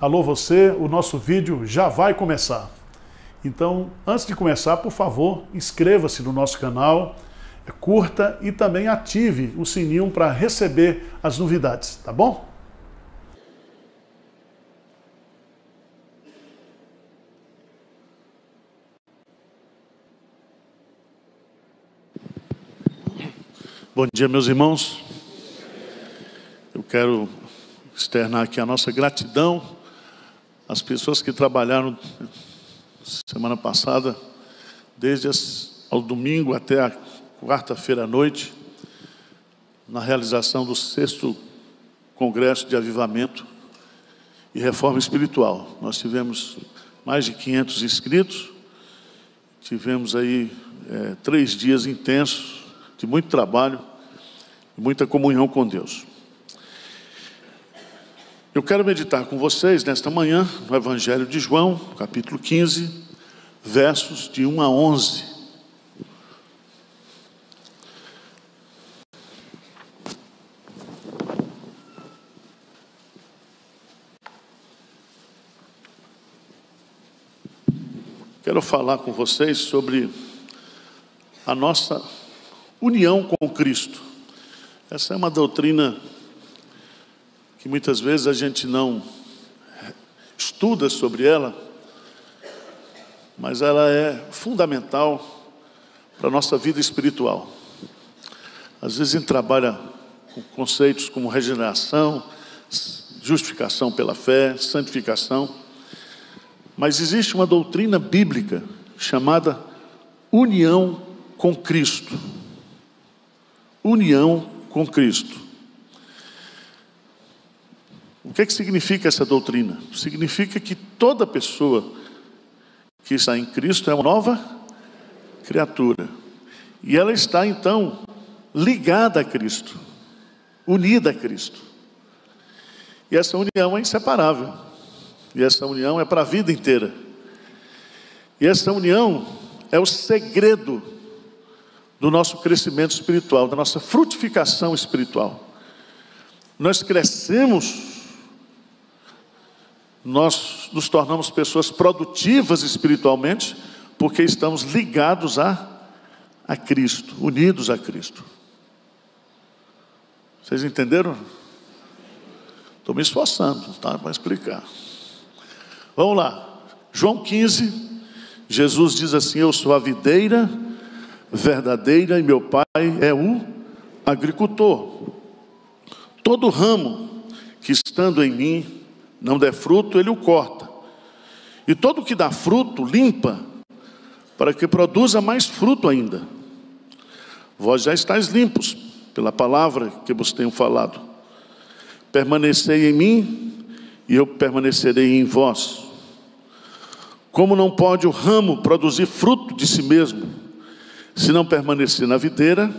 Alô você, o nosso vídeo já vai começar. Então, antes de começar, por favor, inscreva-se no nosso canal, curta e também ative o sininho para receber as novidades, tá bom? Bom dia, meus irmãos. Eu quero externar aqui a nossa gratidão às pessoas que trabalharam semana passada, desde ao domingo até a quarta-feira à noite, na realização do 6º Congresso de Avivamento e Reforma Espiritual. Nós tivemos mais de 500 inscritos, tivemos aí 3 dias intensos, de muito trabalho e muita comunhão com Deus. Eu quero meditar com vocês nesta manhã no Evangelho de João, capítulo 15, versos de 1 a 11. Quero falar com vocês sobre a nossa união com Cristo. Essa é uma doutrina que muitas vezes a gente não estuda sobre ela, mas ela é fundamental para a nossa vida espiritual. Às vezes a gente trabalha com conceitos como regeneração, justificação pela fé, santificação, mas existe uma doutrina bíblica chamada união com Cristo. União com Cristo. O que significa essa doutrina? Significa que toda pessoa que está em Cristo é uma nova criatura. E ela está, então, ligada a Cristo, unida a Cristo. E essa união é inseparável. E essa união é para a vida inteira. E essa união é o segredo do nosso crescimento espiritual, da nossa frutificação espiritual. Nós crescemos, nós nos tornamos pessoas produtivas espiritualmente, porque estamos ligados a Cristo, unidos a Cristo. Vocês entenderam? Estou me esforçando, tá? Para explicar. Vamos lá. João 15, Jesus diz assim: eu sou a videira verdadeira e meu Pai é o agricultor. Todo ramo que estando em mim não der fruto, ele o corta. E todo que dá fruto, limpa, para que produza mais fruto ainda. Vós já estáis limpos, pela palavra que vos tenho falado. Permanecei em mim, e eu permanecerei em vós. Como não pode o ramo produzir fruto de si mesmo, se não permanecer na videira,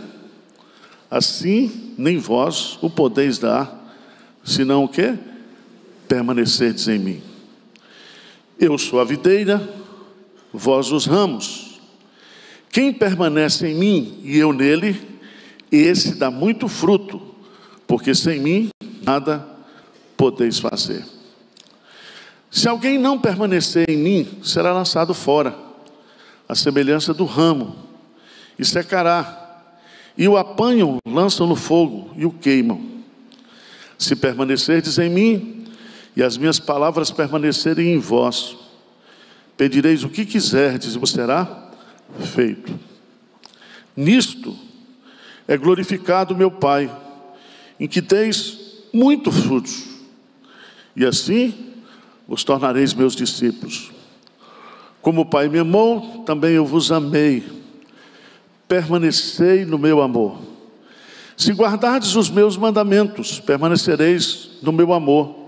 assim nem vós o podeis dar, senão o quê? Permanecerdes em mim. Eu sou a videira, vós os ramos. Quem permanece em mim e eu nele, esse dá muito fruto, porque sem mim nada podeis fazer. Se alguém não permanecer em mim, será lançado fora, à semelhança do ramo, e secará, e o apanham, lançam no fogo e o queimam. Se permanecerdes em mim, e as minhas palavras permanecerem em vós, pedireis o que quiserdes e vos será feito. Nisto é glorificado meu Pai, em que deis muito frutos, e assim vos tornareis meus discípulos. Como o Pai me amou, também eu vos amei. Permanecei no meu amor. Se guardardes os meus mandamentos, permanecereis no meu amor.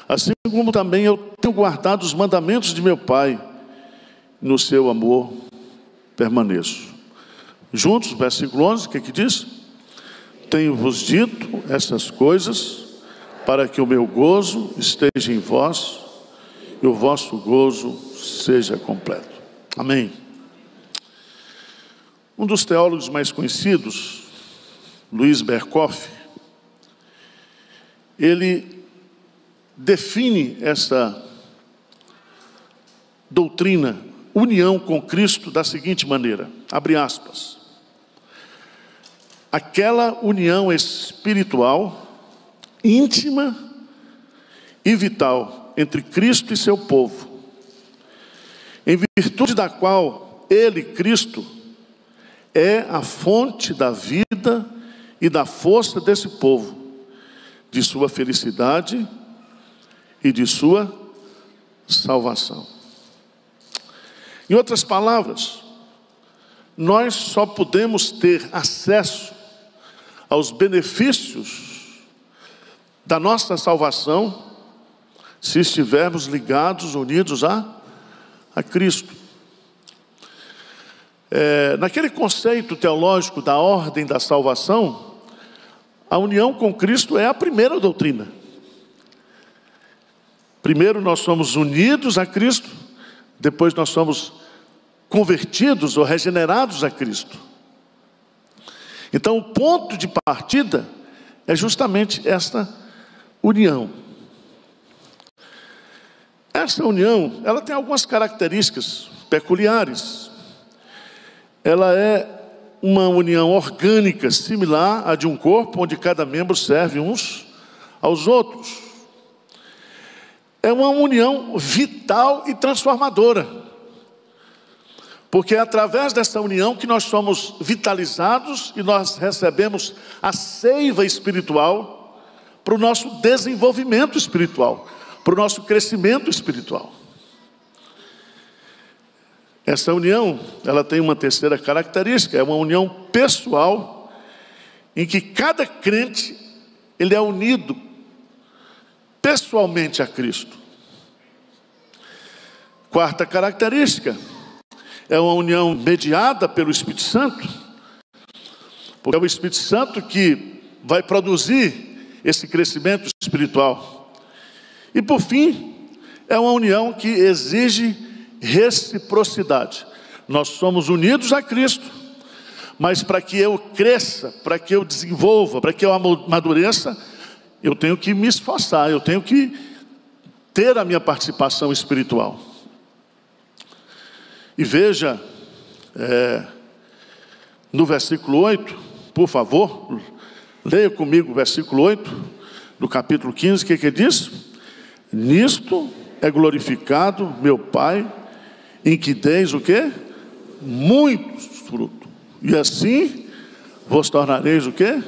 Assim como também eu tenho guardado os mandamentos de meu Pai, no seu amor permaneço. Juntos, versículo 11, o que diz? Tenho-vos dito essas coisas, para que o meu gozo esteja em vós, e o vosso gozo seja completo. Amém. Um dos teólogos mais conhecidos, Luiz Berkoff, ele define essa doutrina, união com Cristo, da seguinte maneira, abre aspas: aquela união espiritual, íntima e vital entre Cristo e seu povo, em virtude da qual Ele, Cristo, é a fonte da vida e da força desse povo, de sua felicidade e de sua salvação. Em outras palavras, nós só podemos ter acesso aos benefícios da nossa salvação se estivermos ligados, unidos a Cristo. Naquele conceito teológico da ordem da salvação, a união com Cristo é a primeira doutrina. Primeiro nós somos unidos a Cristo, depois nós somos convertidos ou regenerados a Cristo. Então o ponto de partida é justamente esta união. Essa união, ela tem algumas características peculiares. Ela é uma união orgânica, similar à de um corpo, onde cada membro serve uns aos outros. É uma união vital e transformadora, porque é através dessa união que nós somos vitalizados e nós recebemos a seiva espiritual para o nosso desenvolvimento espiritual, para o nosso crescimento espiritual. Essa união, ela tem uma terceira característica, é uma união pessoal, em que cada crente, ele é unido pessoalmente a Cristo. Quarta característica, é uma união mediada pelo Espírito Santo, porque é o Espírito Santo que vai produzir esse crescimento espiritual. E por fim, é uma união que exige reciprocidade. Nós somos unidos a Cristo, mas para que eu cresça, para que eu desenvolva, para que eu amadureça, eu tenho que me esforçar, eu tenho que ter a minha participação espiritual. E veja, no versículo 8, por favor, leia comigo o versículo 8, do capítulo 15, o que diz? Nisto é glorificado meu Pai, em que deis o quê? Muitos frutos. E assim vos tornareis o quê?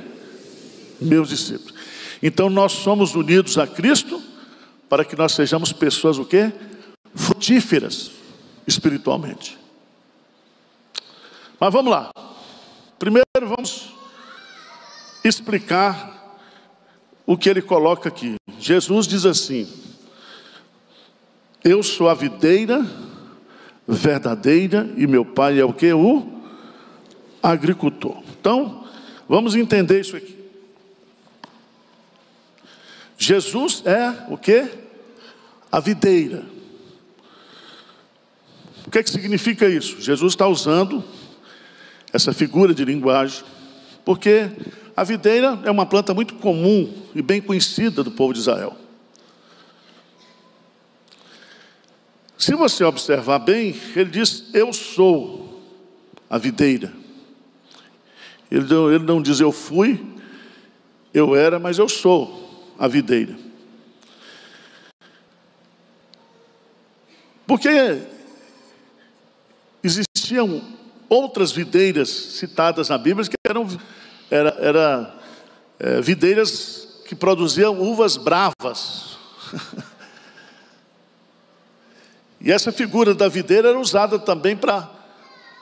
Meus discípulos. Então nós somos unidos a Cristo para que nós sejamos pessoas o quê? Frutíferas espiritualmente. Mas vamos lá. Primeiro vamos explicar o que ele coloca aqui. Jesus diz assim: eu sou a videira verdadeira e meu Pai é o que? O agricultor. Então, vamos entender isso aqui. Jesus é o que? A videira. O que é que significa isso? Jesus está usando essa figura de linguagem, porque a videira é uma planta muito comum e bem conhecida do povo de Israel. Se você observar bem, ele diz, eu sou a videira. Ele não diz eu fui, eu era, mas eu sou a videira. Porque existiam outras videiras citadas na Bíblia que eram videiras que produziam uvas bravas. E essa figura da videira era usada também para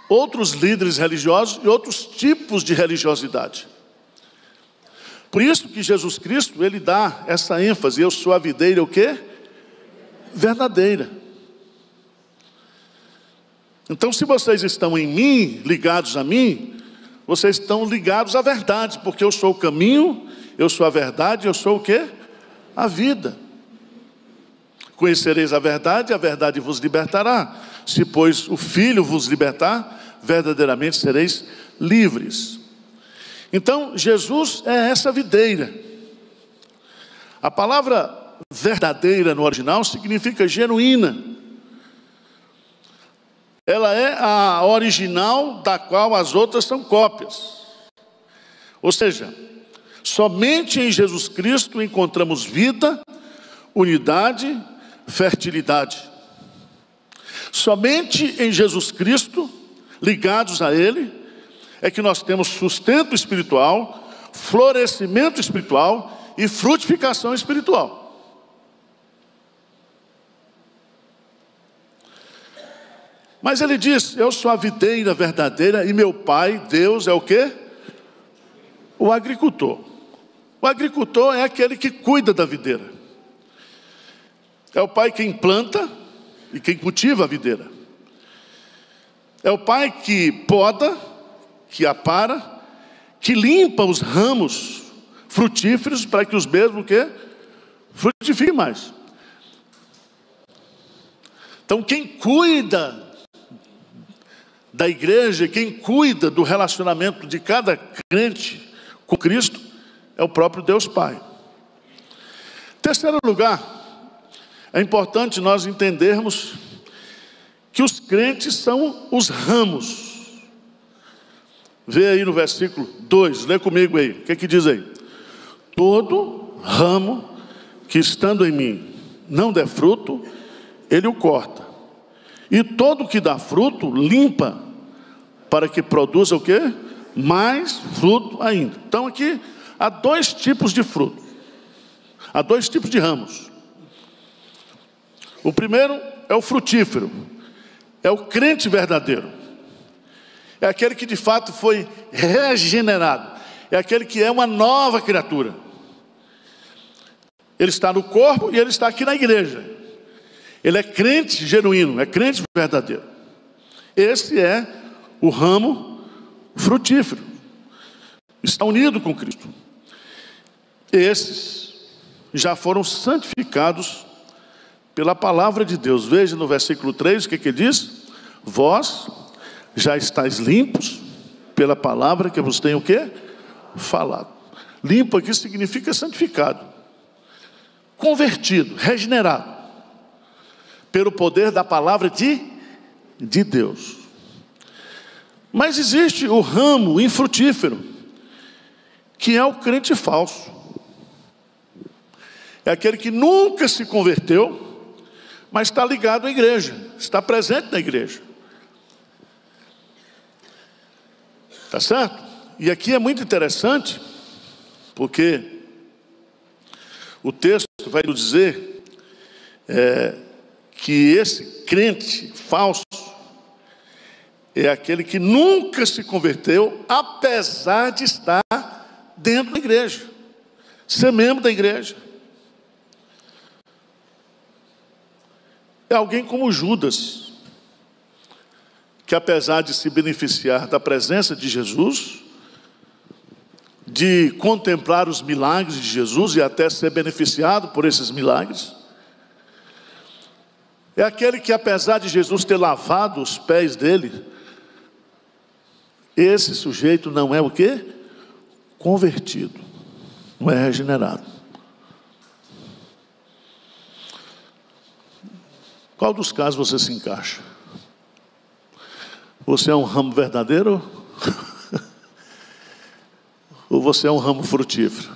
outros líderes religiosos e outros tipos de religiosidade. Por isso que Jesus Cristo, ele dá essa ênfase, eu sou a videira o quê? Verdadeira. Então, se vocês estão em mim, ligados a mim, vocês estão ligados à verdade, porque eu sou o caminho, eu sou a verdade, eu sou o quê? A vida. Conhecereis a verdade vos libertará. Se, pois, o Filho vos libertar, verdadeiramente sereis livres. Então, Jesus é essa videira. A palavra verdadeira no original significa genuína. Ela é a original da qual as outras são cópias. Ou seja, somente em Jesus Cristo encontramos vida, unidade, fertilidade. Somente em Jesus Cristo, ligados a Ele, é que nós temos sustento espiritual, florescimento espiritual e frutificação espiritual. Mas ele diz: eu sou a videira verdadeira e meu pai, Deus, é o quê? O agricultor. O agricultor é aquele que cuida da videira. É o pai quem planta e quem cultiva a videira. É o pai que poda, que apara, que limpa os ramos frutíferos para que os mesmos o quê? Frutifiquem mais. Então quem cuida da igreja, quem cuida do relacionamento de cada crente com Cristo, é o próprio Deus Pai. Terceiro lugar, é importante nós entendermos que os crentes são os ramos. Vê aí no versículo 2, lê comigo aí, o que é que diz aí? Todo ramo que estando em mim não der fruto, ele o corta. E todo que dá fruto, limpa, para que produza o quê? Mais fruto ainda. Então aqui há dois tipos de fruto. Há dois tipos de ramos. O primeiro é o frutífero. É o crente verdadeiro. É aquele que de fato foi regenerado. É aquele que é uma nova criatura. Ele está no corpo e ele está aqui na igreja. Ele é crente genuíno, é crente verdadeiro. Esse é o ramo frutífero. Está unido com Cristo. Esses já foram santificados pela palavra de Deus. Veja no versículo 3 o que ele diz: vós já estáis limpos pela palavra que vos tenho o quê? Falado. Limpo aqui significa santificado, convertido, regenerado pelo poder da palavra de Deus. Mas existe o ramo infrutífero, que é o crente falso. É aquele que nunca se converteu, mas está ligado à igreja, está presente na igreja. Tá certo? E aqui é muito interessante, porque o texto vai nos dizer que esse crente falso é aquele que nunca se converteu, apesar de estar dentro da igreja, ser membro da igreja. É alguém como Judas, que apesar de se beneficiar da presença de Jesus, de contemplar os milagres de Jesus e até ser beneficiado por esses milagres, é aquele que apesar de Jesus ter lavado os pés dele, esse sujeito não é o quê? Convertido, não é regenerado. Qual dos casos você se encaixa? Você é um ramo verdadeiro? Ou você é um ramo frutífero?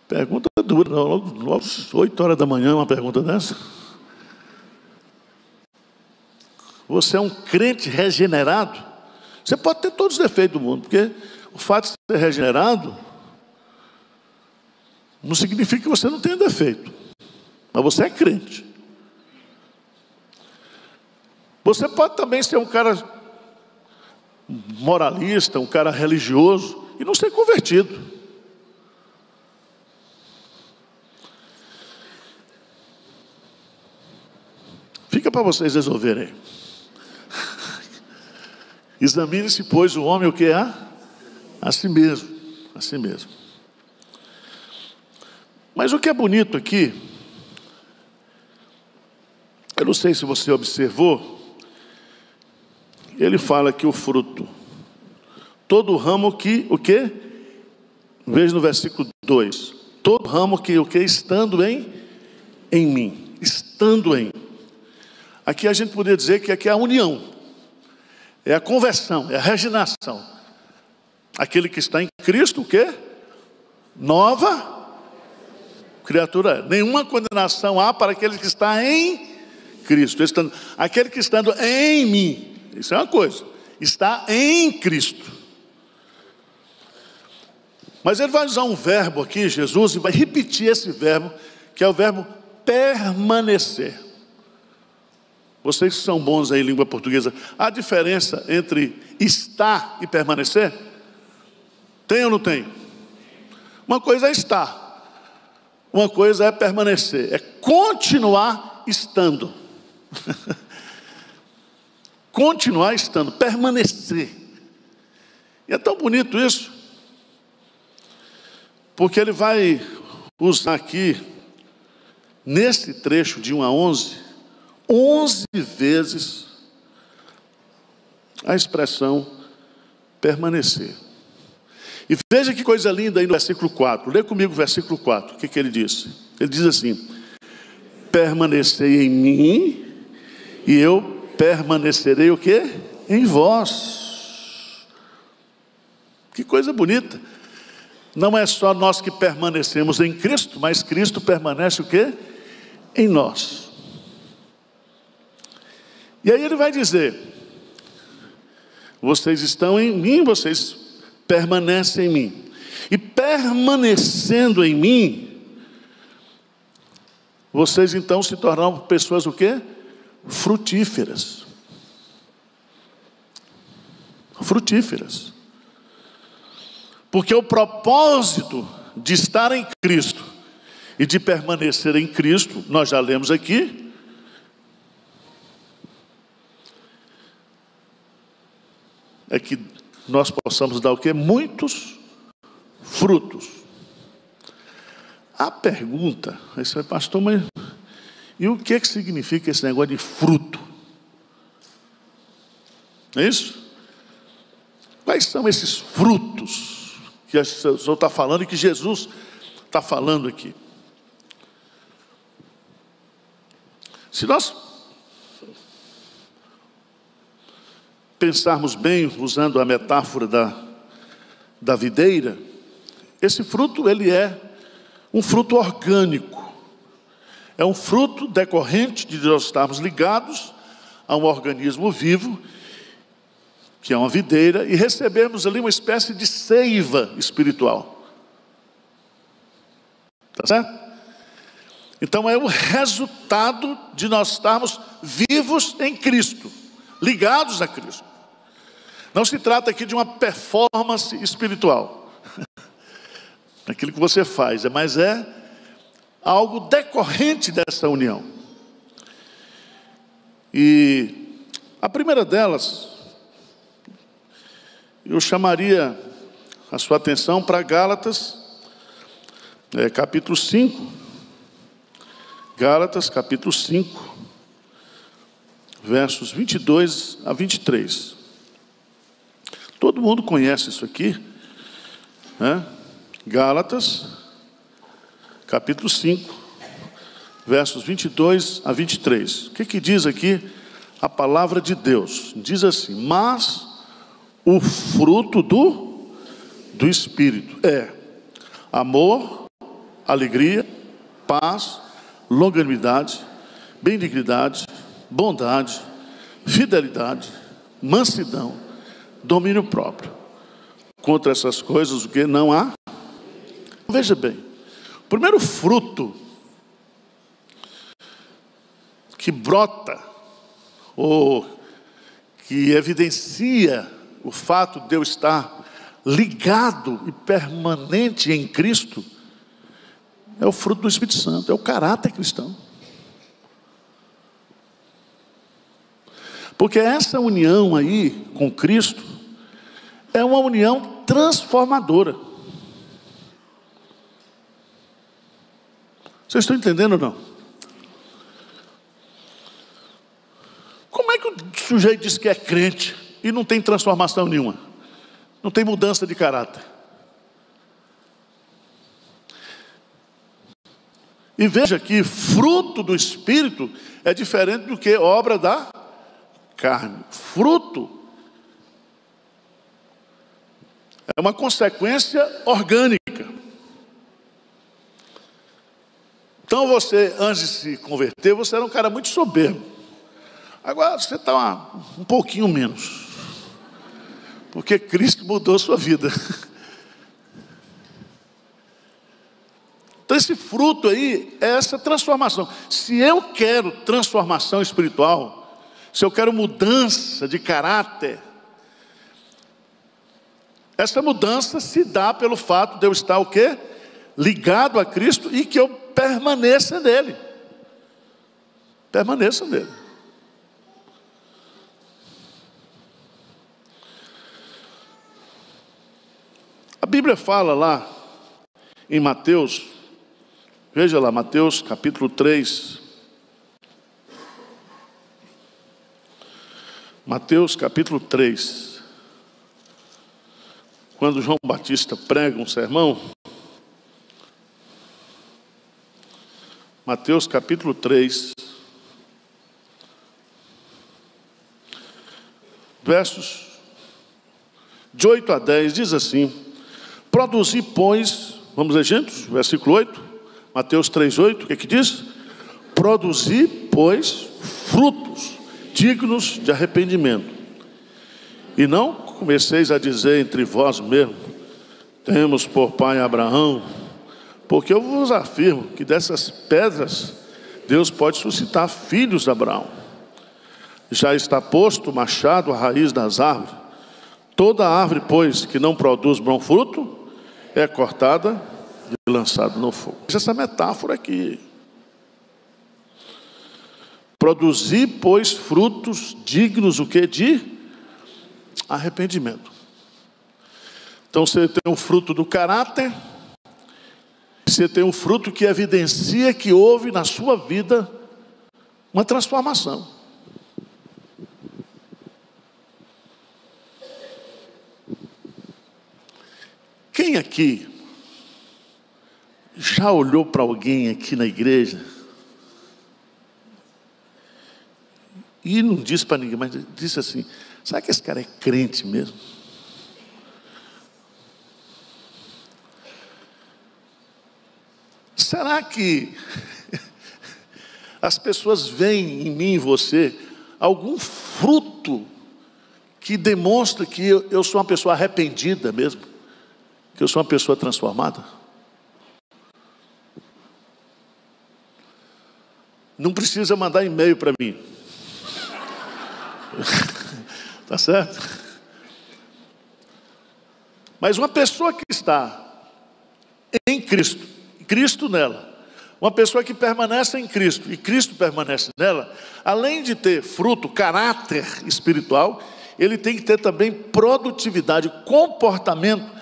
Pergunta dura, logo às 8 horas da manhã uma pergunta dessa. Você é um crente regenerado? Você pode ter todos os defeitos do mundo, porque o fato de ser regenerado não significa que você não tenha defeito, mas você é crente. Você pode também ser um cara moralista, um cara religioso e não ser convertido. Fica para vocês resolverem. Examine-se, pois, o homem o que é? A si mesmo. A si mesmo. Mas o que é bonito aqui, eu não sei se você observou, ele fala que o fruto, todo ramo que, o quê? Veja no versículo 2, todo ramo que o que estando em mim, estando em. Aqui a gente poderia dizer que aqui é a união, é a conversão, é a regeneração. Aquele que está em Cristo, o quê? Nova criatura. Nenhuma condenação há para aquele que está em Cristo. Aquele que estando em mim, isso é uma coisa, está em Cristo. Mas ele vai usar um verbo aqui, Jesus, e vai repetir esse verbo, que é o verbo permanecer. Vocês que são bons aí em língua portuguesa, há diferença entre estar e permanecer? Tem ou não tem? Uma coisa é estar, uma coisa é permanecer, é continuar estando. Continuar estando, permanecer. E é tão bonito isso, porque ele vai usar aqui, nesse trecho de 1 a 11 vezes a expressão permanecer. E veja que coisa linda aí no versículo 4. Lê comigo o versículo 4. O que ele disse? Ele diz assim: permanecei em mim, e eu permanecerei o quê? Em vós. Que coisa bonita. Não é só nós que permanecemos em Cristo, mas Cristo permanece o quê? Em nós. E aí ele vai dizer: vocês estão em mim, vocês permanecem em mim. E permanecendo em mim, vocês então se tornam pessoas o quê? Frutíferas. Frutíferas. Porque o propósito de estar em Cristo e de permanecer em Cristo, nós já lemos aqui, é que nós possamos dar o quê? Muitos frutos. A pergunta, esse pastor, mas e o que significa esse negócio de fruto? É isso? Quais são esses frutos que o Senhor está falando e que Jesus está falando aqui? Se nós pensarmos bem, usando a metáfora da videira, esse fruto, ele é um fruto orgânico. É um fruto decorrente de nós estarmos ligados a um organismo vivo, que é uma videira, e recebemos ali uma espécie de seiva espiritual. Tá certo? Então é o resultado de nós estarmos vivos em Cristo, ligados a Cristo. Não se trata aqui de uma performance espiritual, daquilo que você faz, mas é algo decorrente dessa união. E a primeira delas, eu chamaria a sua atenção para Gálatas, capítulo 5. Gálatas, capítulo 5, versos 22 a 23. Todo mundo conhece isso aqui, né? Gálatas, capítulo 5, versos 22 a 23. O que diz aqui a palavra de Deus? Diz assim: mas o fruto do Espírito é amor, alegria, paz, longanimidade, benignidade, bondade, fidelidade, mansidão, domínio próprio. Contra essas coisas o que não há? Veja bem, o primeiro fruto que brota ou que evidencia o fato de eu estar ligado e permanente em Cristo é o fruto do Espírito Santo, é o caráter cristão. Porque essa união aí com Cristo é uma união transformadora. Vocês estão entendendo ou não? Como é que o sujeito diz que é crente e não tem transformação nenhuma? Não tem mudança de caráter? E veja que fruto do Espírito é diferente do que obra da carne. Fruto é uma consequência orgânica. Então você, antes de se converter, você era um cara muito soberbo. Agora você está um pouquinho menos. Porque Cristo mudou a sua vida. Então esse fruto aí é essa transformação. Se eu quero transformação espiritual, se eu quero mudança de caráter, essa mudança se dá pelo fato de eu estar o quê? Ligado a Cristo e que eu permaneça nele. Permaneça nele. A Bíblia fala lá em Mateus, veja lá, Mateus capítulo 3. Mateus capítulo 3. Quando João Batista prega um sermão, Mateus capítulo 3, versos de 8 a 10, diz assim: produzi, pois, vamos ler juntos, versículo 8, Mateus 3, 8, o que é que diz? Produzi, pois, frutos dignos de arrependimento, e não comeceis a dizer entre vós mesmos, temos por pai Abraão, porque eu vos afirmo que dessas pedras Deus pode suscitar filhos de Abraão. Já está posto o machado à raiz das árvores. Toda árvore, pois, que não produz bom fruto, é cortada e lançada no fogo. Essa metáfora aqui. Produzir, pois, frutos dignos o que? De arrependimento. Então você tem um fruto do caráter, você tem um fruto que evidencia que houve na sua vida uma transformação. Quem aqui já olhou para alguém aqui na igreja e não disse para ninguém, mas disse assim: será que esse cara é crente mesmo? Será que as pessoas veem em mim e você algum fruto que demonstra que eu sou uma pessoa arrependida mesmo? Que eu sou uma pessoa transformada? Não precisa mandar e-mail para mim. Tá certo? Mas uma pessoa que está em Cristo, Cristo nela, uma pessoa que permanece em Cristo e Cristo permanece nela, além de ter fruto, caráter espiritual, ele tem que ter também produtividade, comportamento.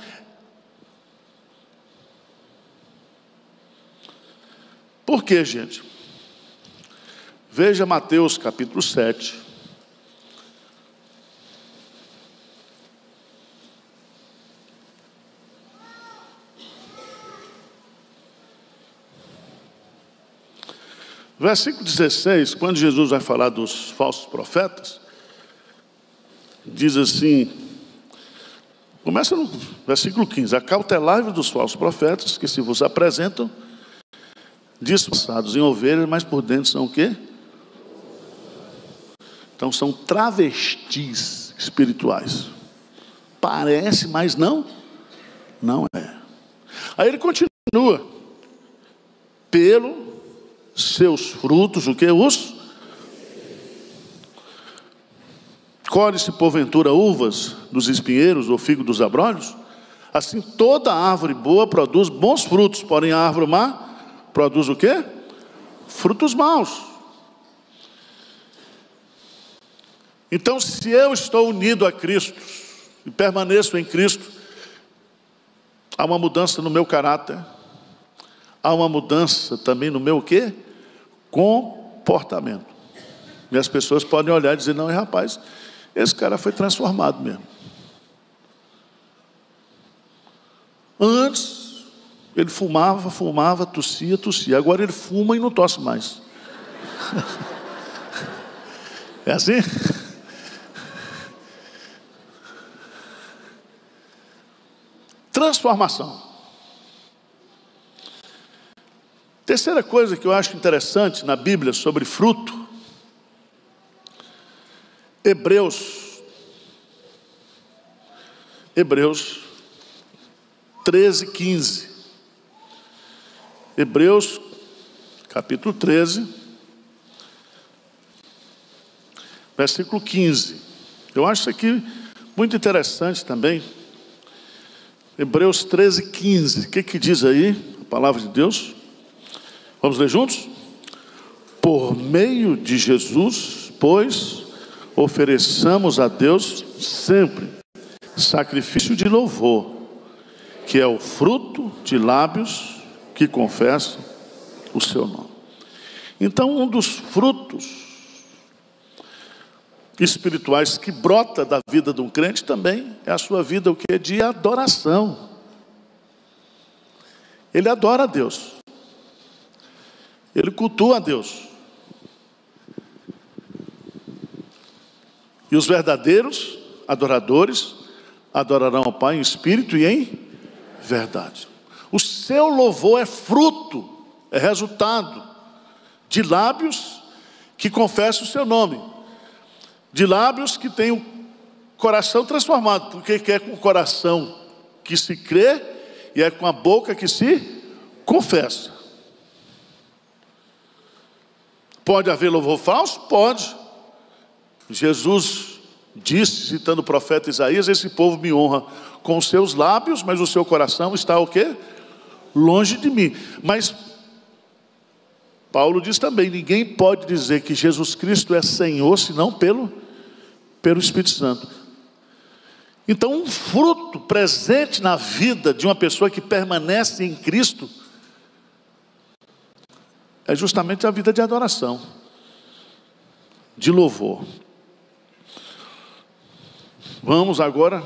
Por quê, gente? Veja Mateus capítulo 7. Versículo 16, quando Jesus vai falar dos falsos profetas, diz assim, começa no versículo 15: acautelai-vos dos falsos profetas, que se vos apresentam disfarçados em ovelhas, mas por dentro são o quê? Então são travestis espirituais. Parece, mas não é. Aí ele continua: pelo seus frutos, o que? Os colhe-se porventura uvas dos espinheiros ou figo dos abrolhos? Assim toda árvore boa produz bons frutos, porém a árvore má produz o quê? Frutos maus. Então, se eu estou unido a Cristo e permaneço em Cristo, há uma mudança no meu caráter, há uma mudança também no meu o quê? Comportamento. E as pessoas podem olhar e dizer: não, rapaz, esse cara foi transformado mesmo. Antes Ele fumava, tossia. Agora ele fuma e não tosse mais. É assim? Transformação. Terceira coisa que eu acho interessante na Bíblia sobre fruto. Hebreus 13:15. Hebreus, capítulo 13, versículo 15. Eu acho isso aqui muito interessante também. Hebreus 13:15. O que diz aí a palavra de Deus? Vamos ler juntos? Por meio de Jesus, pois, ofereçamos a Deus sempre sacrifício de louvor, que é o fruto de lábios que confessam o seu nome. Então, um dos frutos espirituais que brota da vida de um crente também é a sua vida, o que é de adoração. Ele adora a Deus, ele cultua a Deus. E os verdadeiros adoradores adorarão ao Pai em espírito e em verdade. O seu louvor é fruto, é resultado de lábios que confessam o seu nome, de lábios que têm o coração transformado, porque é com o coração que se crê e é com a boca que se confessa. Pode haver louvor falso? Pode. Jesus disse, citando o profeta Isaías: esse povo me honra com os seus lábios, mas o seu coração está o quê? Longe de mim. Mas Paulo diz também: ninguém pode dizer que Jesus Cristo é Senhor senão pelo Espírito Santo. Então, um fruto presente na vida de uma pessoa que permanece em Cristo é justamente a vida de adoração, de louvor. Vamos agora,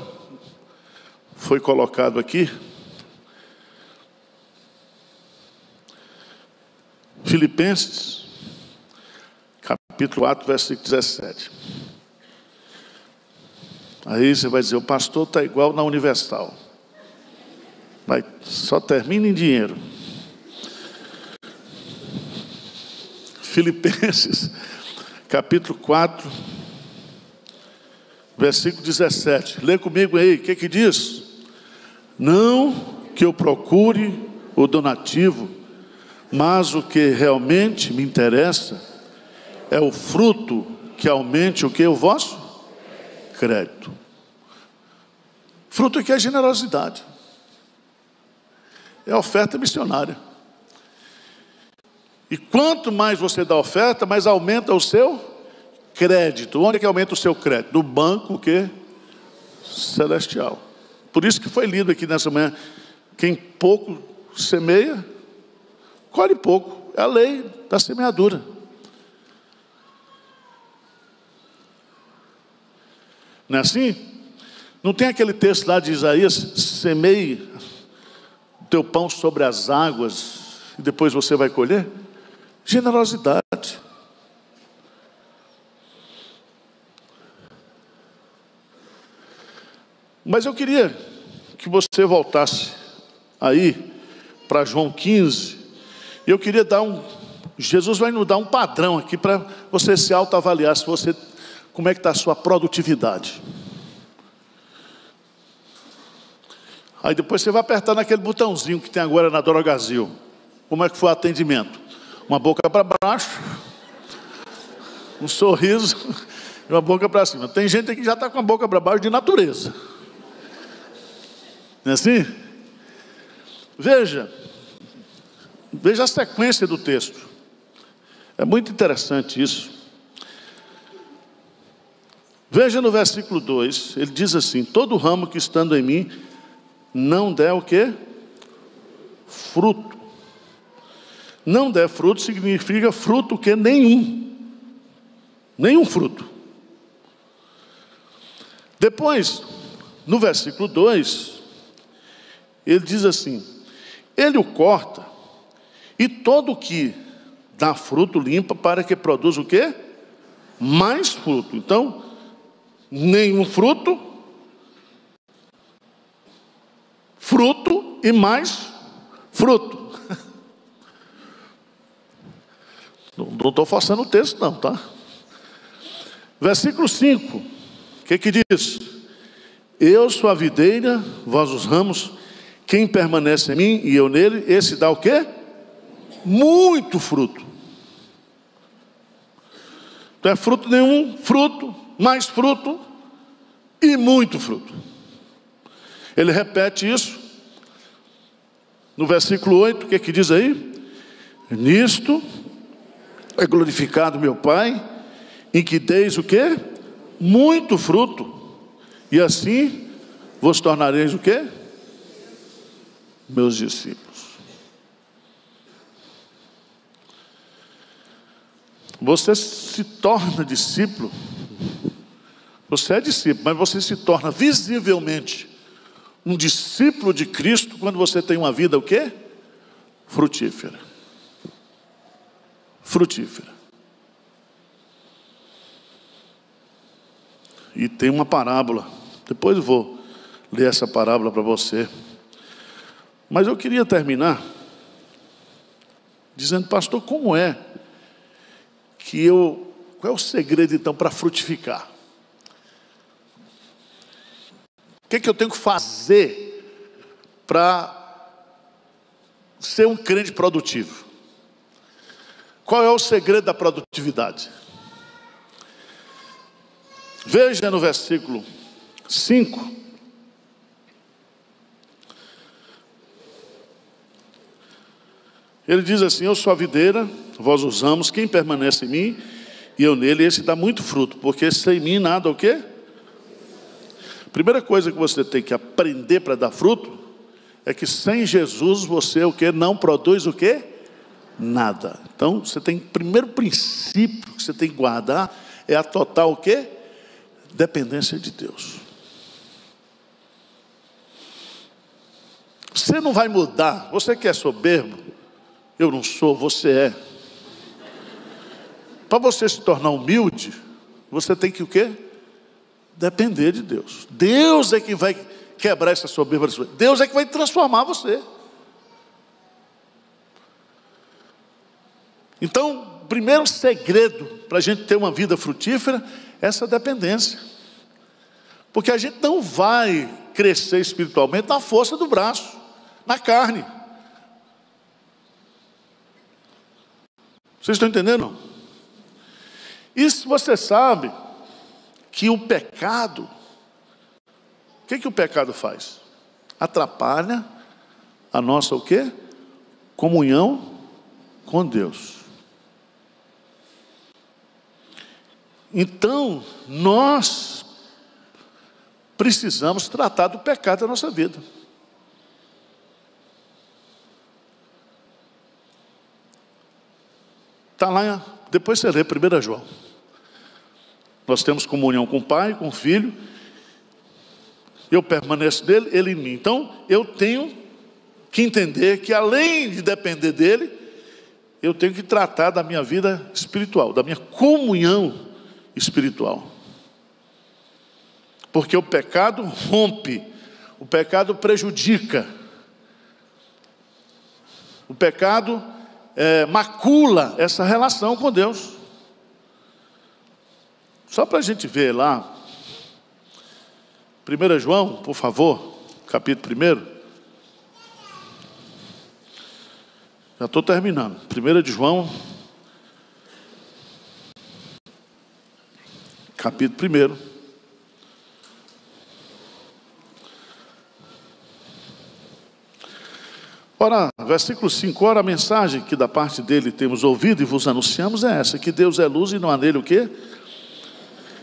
foi colocado aqui, Filipenses, capítulo 4, versículo 17. Aí você vai dizer: o pastor está igual na Universal, só termina em dinheiro. Filipenses, capítulo 4, versículo 17. Lê comigo aí, o que diz? Não que eu procure o donativo, mas o que realmente me interessa é o fruto que aumente o que? O vosso crédito. Fruto aqui é generosidade, é oferta missionária. E quanto mais você dá oferta, mais aumenta o seu crédito. Onde é que aumenta o seu crédito? No banco o quê? Celestial. Por isso que foi lido aqui nessa manhã: quem pouco semeia, colhe pouco. É a lei da semeadura. Não é assim? Não tem aquele texto lá de Isaías: semeie o teu pão sobre as águas e depois você vai colher? Generosidade. Mas eu queria que você voltasse aí para João 15. E eu queria Jesus vai nos dar um padrão aqui para você se autoavaliar, como é que está a sua produtividade. Aí depois você vai apertar naquele botãozinho que tem agora na Drogazil. Como é que foi o atendimento? Uma boca para baixo, um sorriso e uma boca para cima. Tem gente aqui que já está com a boca para baixo de natureza. Não é assim? Veja a sequência do texto. É muito interessante isso. Veja no versículo 2, ele diz assim: todo ramo que estando em mim não der o quê? Fruto. Não der fruto significa fruto o quê? Nenhum fruto. Depois, no versículo 2, ele diz assim: Ele o corta, e todo o que dá fruto limpa, para que produza o quê? Mais fruto. Então, nenhum fruto, fruto e mais fruto. Não estou forçando o texto não, tá? Versículo 5, o que diz? Eu sou a videira, vós os ramos, quem permanece em mim e eu nele, esse dá o quê? Muito fruto. Não é fruto nenhum, fruto, mais fruto e muito fruto. Ele repete isso no versículo 8, o que diz aí? Nisto é glorificado meu Pai, em que deis o quê? Muito fruto, e assim vos tornareis o quê? Meus discípulos. Você se torna discípulo, você é discípulo, mas você se torna visivelmente um discípulo de Cristo quando você tem uma vida o quê? Frutífera. Frutífera. E tem uma parábola, depois eu vou ler essa parábola para você. Mas eu queria terminar dizendo, pastor, como é que qual é o segredo então para frutificar? O que eu tenho que fazer para ser um crente produtivo? Qual é o segredo da produtividade? Veja no versículo 5. Ele diz assim, eu sou a videira, vós os ramos, quem permanece em mim e eu nele, esse dá muito fruto, porque sem mim nada o quê? Primeira coisa que você tem que aprender para dar fruto é que sem Jesus você o quê? Não produz o quê? Nada. Então você tem, primeiro princípio que você tem que guardar é a total o quê? Dependência de Deus. Você não vai mudar. Você que é soberbo, eu não sou, você é. Para você se tornar humilde, você tem que o quê? Depender de Deus. Deus é que vai quebrar essa soberba. Deus é que vai transformar você. Então, o primeiro segredo para a gente ter uma vida frutífera é essa dependência. Porque a gente não vai crescer espiritualmente na força do braço, na carne. Vocês estão entendendo? Não? E se você sabe que o pecado, o que o pecado faz? Atrapalha a nossa o quê? Comunhão com Deus. Então, nós precisamos tratar do pecado da nossa vida. Está lá, depois você lê 1 João. Nós temos comunhão com o Pai, com o Filho. Eu permaneço nele, ele em mim. Então, eu tenho que entender que além de depender dele, eu tenho que tratar da minha vida espiritual, da minha comunhão espiritual. Porque o pecado rompe, o pecado prejudica, o pecado macula essa relação com Deus. Só para a gente ver lá, 1 João, por favor, capítulo 1. Já estou terminando. 1 de João, capítulo 1. Ora, versículo 5, ora a mensagem que da parte dele temos ouvido e vos anunciamos é essa, que Deus é luz e não há nele o quê?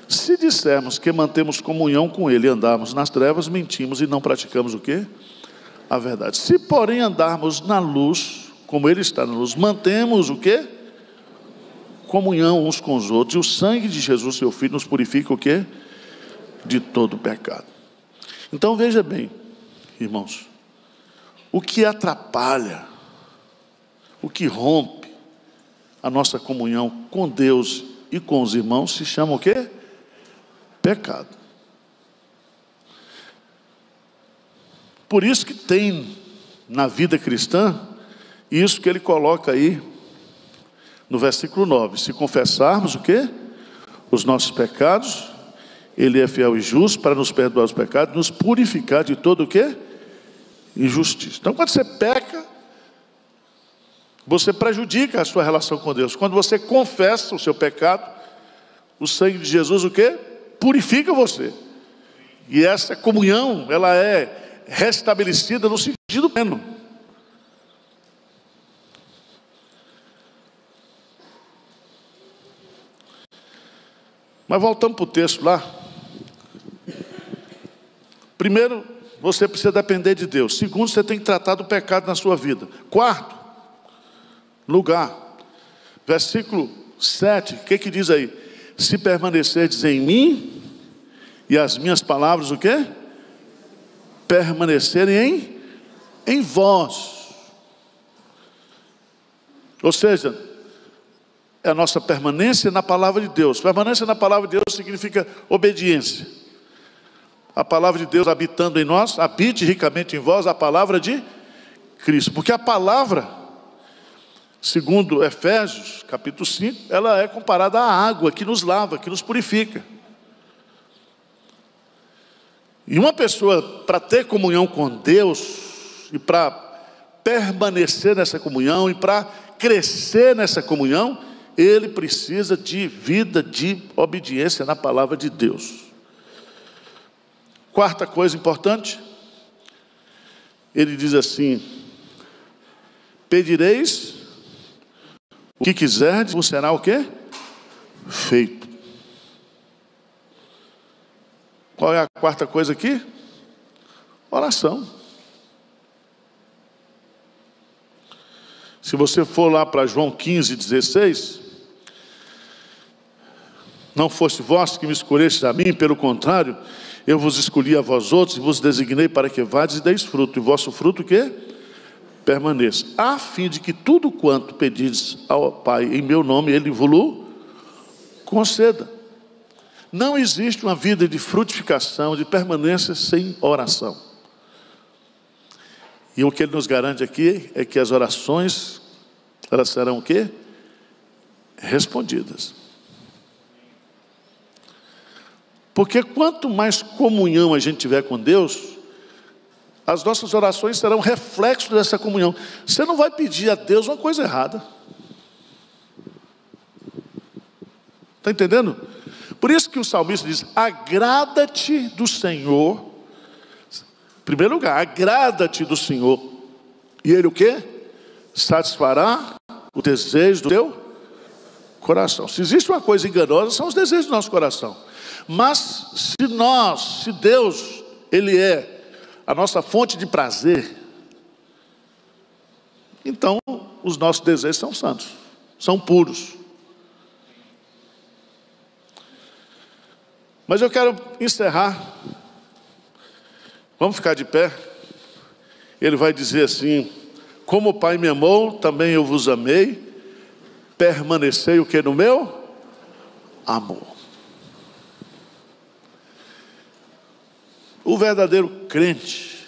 Se dissermos que mantemos comunhão com ele e andarmos nas trevas, mentimos e não praticamos o quê? A verdade. Se porém andarmos na luz, como ele está na luz, mantemos o quê? Comunhão uns com os outros, e o sangue de Jesus, seu Filho, nos purifica o quê? De todo pecado. Então veja bem, irmãos, O que atrapalha, o que rompe a nossa comunhão com Deus e com os irmãos se chama o quê? Pecado. Por isso que tem na vida cristã isso que ele coloca aí no versículo 9: se confessarmos o quê? Os nossos pecados, ele é fiel e justo para nos perdoar os pecados, nos purificar de todo o quê? Injustiça. Então, quando você peca, você prejudica a sua relação com Deus. Quando você confessa o seu pecado, o sangue de Jesus o quê? Purifica você. E essa comunhão, ela é restabelecida no sentido pleno. Mas voltando para o texto lá. Primeiro, você precisa depender de Deus. Segundo, você tem que tratar do pecado na sua vida. Quarto lugar, versículo 7, o que diz aí? Se permanecerdes em mim, e as minhas palavras o quê? Permanecerem em vós. Ou seja, é a nossa permanência na palavra de Deus. Permanência na palavra de Deus significa obediência. A palavra de Deus habitando em nós, habite ricamente em vós a palavra de Cristo. Porque a palavra, segundo Efésios, capítulo 5, ela é comparada à água que nos lava, que nos purifica. E uma pessoa, para ter comunhão com Deus, e para permanecer nessa comunhão, e para crescer nessa comunhão, ele precisa de vida de obediência na palavra de Deus. Quarta coisa importante, ele diz assim: pedireis o que quiserdes, vos será o quê? Feito. Qual é a quarta coisa aqui? Oração. Se você for lá para João 15:16, não foste vós que me escolhestes a mim, pelo contrário, eu vos escolhi a vós outros e vos designei para que vades e deis fruto, e vosso fruto o quê? Permaneça, a fim de que tudo quanto pedides ao Pai em meu nome, Ele vos conceda. Não existe uma vida de frutificação, de permanência sem oração. E o que Ele nos garante aqui é que as orações, elas serão o quê? Respondidas. Porque quanto mais comunhão a gente tiver com Deus, as nossas orações serão reflexo dessa comunhão. Você não vai pedir a Deus uma coisa errada. Está entendendo? Por isso que o salmista diz: agrada-te do Senhor. Em primeiro lugar, agrada-te do Senhor. E Ele o quê? Satisfará o desejo do teu coração. Se existe uma coisa enganosa, são os desejos do nosso coração. Mas se Deus, Ele é a nossa fonte de prazer, então os nossos desejos são santos, são puros. Mas eu quero encerrar. Vamos ficar de pé. Ele vai dizer assim: como o Pai me amou, também eu vos amei, permanecei o que no meu amor. O verdadeiro crente,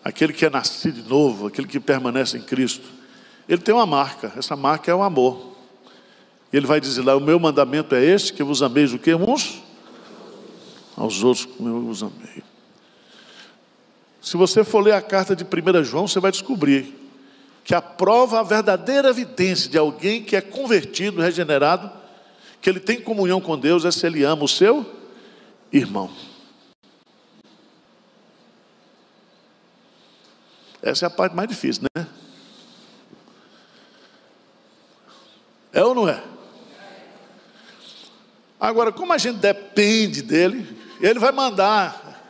aquele que é nascido de novo, aquele que permanece em Cristo, ele tem uma marca. Essa marca é o amor. Ele vai dizer lá: o meu mandamento é este, que vos ameis o quê? Uns aos outros como eu vos amei. Se você for ler a carta de 1 João, você vai descobrir que a prova, a verdadeira evidência de alguém que é convertido, regenerado, que ele tem comunhão com Deus, é se ele ama o seu irmão. Essa é a parte mais difícil, né? É ou não é? Agora, como a gente depende dele, ele vai mandar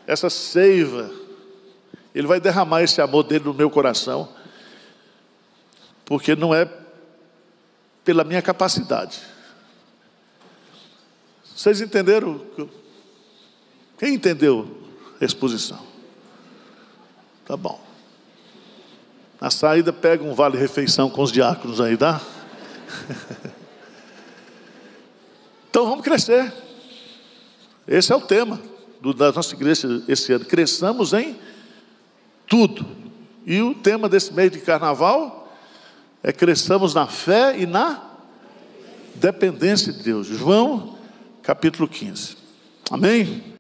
essa seiva, ele vai derramar esse amor dele no meu coração, porque não é pela minha capacidade. Vocês entenderam? Quem entendeu a exposição? Tá bom. Na saída pega um vale-refeição com os diáconos aí, tá? Então vamos crescer. Esse é o tema da nossa igreja esse ano. Cresçamos em tudo. E o tema desse mês de carnaval é cresçamos na fé e na dependência de Deus. João capítulo 15. Amém?